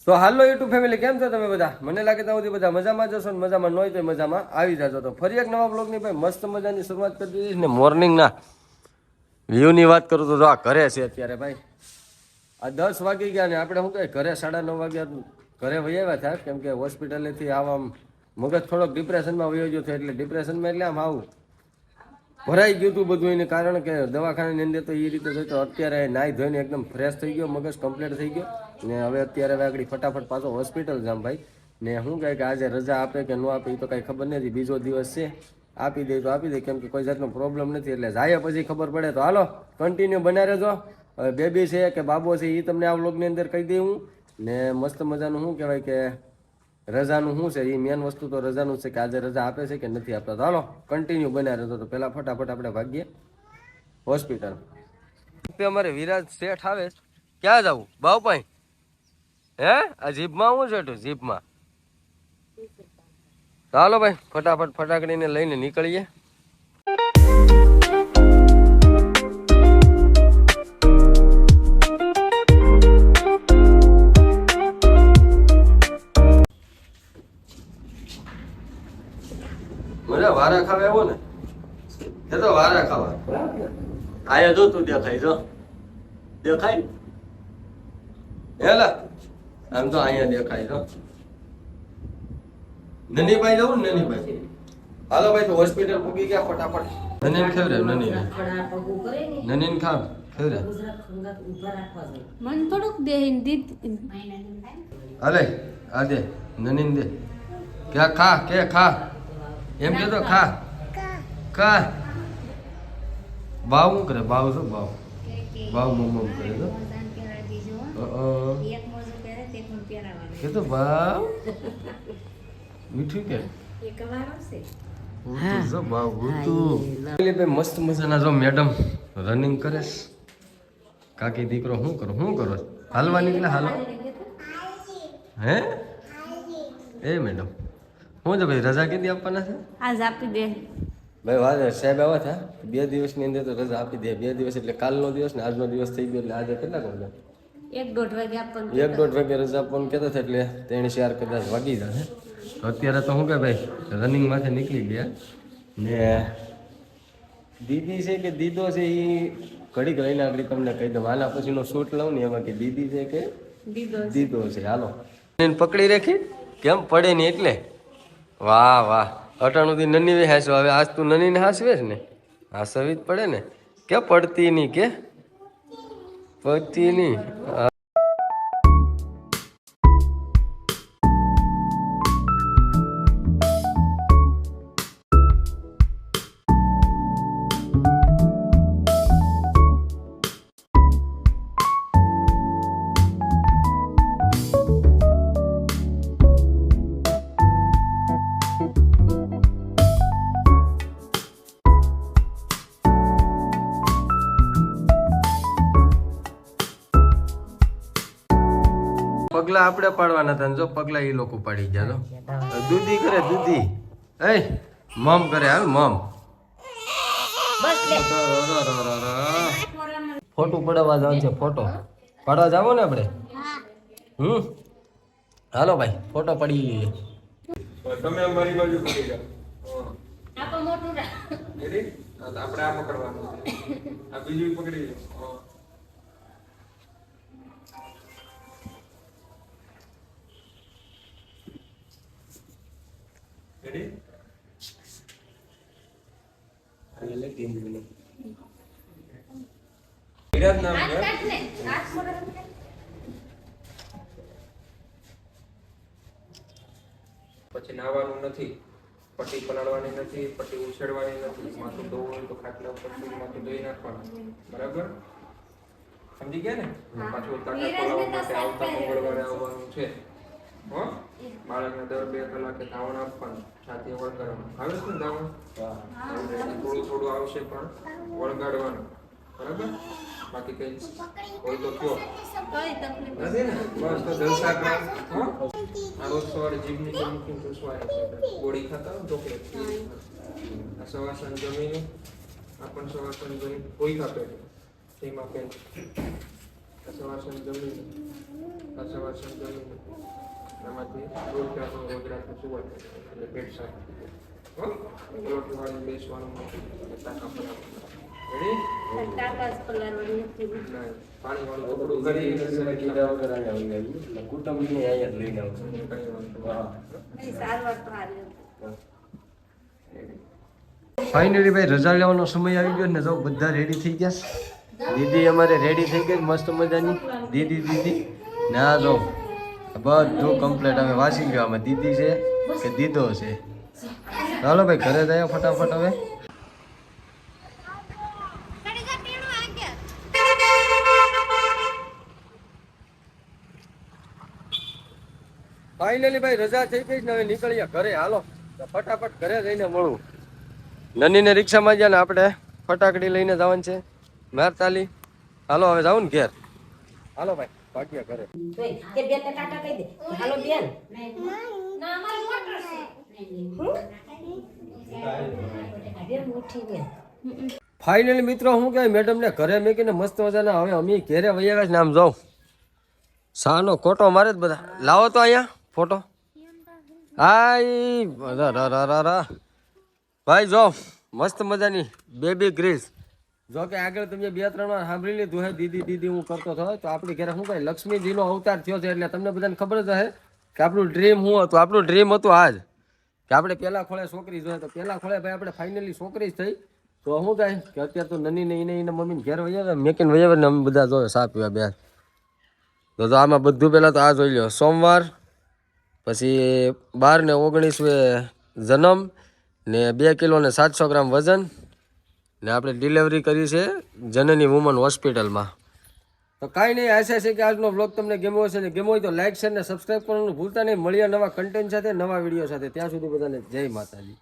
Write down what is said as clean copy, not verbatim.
તો હાલો YouTube family, કેમ છો તમે બધા? મને લાગે ત્યાં સુધી બધા મજામાં જશો ને મજામાં ન હોય તો મજામાં આવી જાજો. તો ફરી એક નવા બ્લોગની ભાઈ મસ્ત મજાની શરૂઆત કરી દીધી ને. મોર્નિંગના વ્યૂની વાત કરું તો જો આ ઘરે છે અત્યારે ભાઈ. આ 10 વાગી ગયા ને આપણે શું કહે ઘરે 9:30 વાગ્યા ઘરે વહી આવ્યા હતા, કેમ કે હોસ્પિટલેથી આવા મગજ થોડોક ડિપ્રેશનમાં વયો ગયો હતો. એટલે ડિપ્રેશનમાં એટલે આમ આવું ભરાઈ ગયું હતું બધું, એને કારણ કે દવાખાનાની અંદર તો એ રીતે જોઈ તો અત્યારે નાહી ધોઈને એકદમ ફ્રેશ થઈ ગયો, મગજ કમ્પ્લીટ થઈ ગયો ને હવે અત્યારે આગળ ફટાફટ પાછો હોસ્પિટલ જામ ભાઈ. ને શું કહે કે આજે રજા આપે કે ન આપે એ તો કાંઈ ખબર નથી. બીજો દિવસ છે, આપી દે તો આપી દે, કેમ કે કોઈ જાતનો પ્રોબ્લેમ નથી. એટલે જાય પછી ખબર પડે. તો હાલો કન્ટિન્યુ બના રહેજો. હવે બેબી છે કે બાબો છે એ તમને આ વ્લોગની અંદર કહી દઉં ને. મસ્ત મજાનું શું કહેવાય કે રજાનું શું છે એ મેન વસ્તુ તો રજાનું છે કે આજે રજા આપે છે કે નથી આપતા. તો હાલો કન્ટિન્યુ બન્યા રહેતો. તો પહેલાં ફટાફટ આપણે ભાગીએ હોસ્પિટલ. અમારે વિરાજ શેઠ આવે. ક્યાં જવું બાવપાઈ? હે આ જીપમાં હું છે જીપમાં? ચાલો ભાઈ ફટાફટ ફટાકડીને લઈને નીકળીએ. મને વારા ખાવા આવો ને એ તો વારા ખાવા આયા જો તું દેખાય જો દેખાય હેલા આમ તો અહીંયા દેખાય જો. નનીભાઈ જવું ને નનીભાઈ. હાલો ભાઈ તો હોસ્પિટલ પૂગી ગયા ફટાફટ. નનીન ખેવરે નનીન ખાવ ખેવરે મન થોડુંક દેહીન દીત હાલે આ દે નનીન દે. ક્યાં ખા કે ખા એમ કે તો ખા ખા. બાવ શું કરે? બાવ શું બાવ બાવ મમ કરે તો કે તો બાવ મીઠું કે મસ્ત મજાના જો મેડમ રનિંગ કરે. કાકી દીકરો શું કરો શું કરો? હાલવા નીકળે હાલો હે એ મેડમ શું છે ભાઈ? રજા કીધી આપવાના છે આજ આપી દે ભાઈ. વાત સાહેબ આવ્યા હતા 2 દિવસની અંદર તો રજા આપી દે. 2 દિવસ એટલે કાલનો દિવસ ને આજનો દિવસ થઈ ગયો. એટલે આજે કેટલા વાગ્યા? 1-1.5 વાગે આપવાનું. 1-1.5 વાગે રજા આપવાનું કહેતા હતા. એટલે 3-4 કદાચ વાગી જશે. તો અત્યારે તો શું કે ભાઈ રનિંગ માંથી નીકળી ગયા ને. દીદી છે કે દીદો છે એ ઘડીક રહીને આગળ તમને કહી દઉં. આના પછીનો શૂટ લઉં ને એમાં કે દીદી છે કે દીદો છે. હાલો પકડી રાખી કેમ પડે નહીં એટલે. વાહ વાહ અટાણુંથી નની હાસવો. હવે આજ તું નનીને હાસવે છે ને? હાસવી જ પડે ને. કે પડતી નહીં કે પડતી નહીં. પગલા આપણે પાડવાના હતા જો પગલા એ લોકો પાડી ગયા. તો દૂધી કરે દૂધી એ મમ કરે હાલ મમ. ફોટો પડાવવા જવાનું છે. ફોટો પાડવા જાવો ને આપણે. હાલો ભાઈ ફોટો પડી લઈએ. તમે અમારી બાજુ પડી જાઓ. આપો મોટું રા રેડી? આપણે આ પકડવાનું છે. આ બીજું પકડી લો. રેડી? આલે ટીમ બને. વિરાજ નામ છે. પછી નાવાનું નથી, પટ્ટી પલાળવાની નથી, પટ્ટી ઉછેડવાની નથી. માથું ધોવું હોય તો ખાટલા ઉપર માથું ધોઈ નાખવાનું. બરાબર? સમજી ગયા ને? પાછું તાકા ખોલાવવા માટે આવતા મંગળવારે આવવાનું છે. હો? બાળકને દર 2 કલાકે ધાવણ આપવાનું. છાતી વળગાડવાનું. આવે છે ને ધાવણ? થોડું થોડું આવશે પણ વળગાડવાનું. બરાબર? બાકી કઈ હોય તો કયો નથી ને? બસ તો જલસા કર. હા આ રોજ સવારે જીભની તો મૂકીને ચૂસવાની છે. ગોળી ખાતા હોય ચોકલેટ. આ સવાસન જમીને આ પણ સવાસન જમીને કોઈ ખાતો તેમાં પેન સવાસન જમીન સવાસન જમીન એમાંથી રોજરાનું સુવાય એટલે પેટ સાફ હો રોટવાળી બેસવાનું નથી તાકા પલાળવાનું રેડી તાકાત પલાળવાની નથી. પાણી વાળું કપડું કરી કુટુંબની અહીંયા જ લઈને આવશે. નહીં, સારવાર તો હારી હતી. ફાઇનલી ભાઈ રજા લેવાનો સમય આવી ગયો ને જો બધા રેડી થઈ ગયા છે. દીદી અમારે રેડી થઈ ગઈ મસ્ત મજાની દીદી ને આ જો બધું કમ્પ્લીટ અમે વાંચી ગયો. આમાં દીદી છે કે દીદો છે. ચાલો ભાઈ ઘરે જાય ફટાફટ હવે. ફાઇનલી ભાઈ રજા થઈ ગઈ ને હવે નીકળીએ ઘરે. હાલો ફટાફટ ઘરે જઈને મળું. નનીને રિક્ષામાં ગયા ને આપણે ફટાકડી લઈને જવાનું છે મેરતાલી. હાલો હવે જાવ ને ઘેર. હાલો ભાઈ ભાગ્ય ઘરે. કે બેન ને ટાટા કહી દે હાલો બેન ના, અમારી મોટર છે. બેન ઉઠી બેન ફાઇનલી મિત્રો હું કહે મેડમને ઘરે મેકીને મસ્ત મજાના હવે અમે ઘેરે વહી આવ્યા છે ને આમ જાઉં શાનો ખોટો મારે જ બધા. લાવો તો અહીંયા ફોટો. હા ભાઈ જો મસ્ત મજાની બેબી ગ્રીસ. જો કે આગળ તમે 2-3 વાર સાંભળી લીધું હે દીદી હું કરતો હતો. તો આપણી ઘરે શું કહે લક્ષ્મીજીનો અવતાર થયો છે એટલે તમને બધાને ખબર જ હશે કે આપણું ડ્રીમ શું હતું. આપણું ડ્રીમ હતું આજ કે આપણે પહેલા ખોળે છોકરી જોઈએ. તો પહેલા ખોળે ભાઈ આપણે ફાઇનલી છોકરી જ થઈ. તો શું થાય કે અત્યારે તો નની ને એને મમ્મીને ઘેર વૈયા મેકીને વૈયા ને અમે બધા જોઈએ સા પીવા બે. તો આમાં બધું પહેલાં તો આ જોઈ લો સોમવાર પછી 12 ને 19 જન્મ ને 2 કિલો ને 700 ગ્રામ વજન ને આપણે ડિલિવરી કરી છે જનની વુમન હોસ્પિટલમાં. તો કાંઈ નહીં આશા છે કે આજનો બ્લોગ તમને ગમ્યો હશે ને ગમ્યો હોય તો લાઈક શેર ને સબસ્ક્રાઈબ કરવાનું ભૂલતા નહીં. મળીએ નવા કન્ટેન્ટ સાથે નવા વિડીયો સાથે. ત્યાં સુધી બધાને જય માતાજી.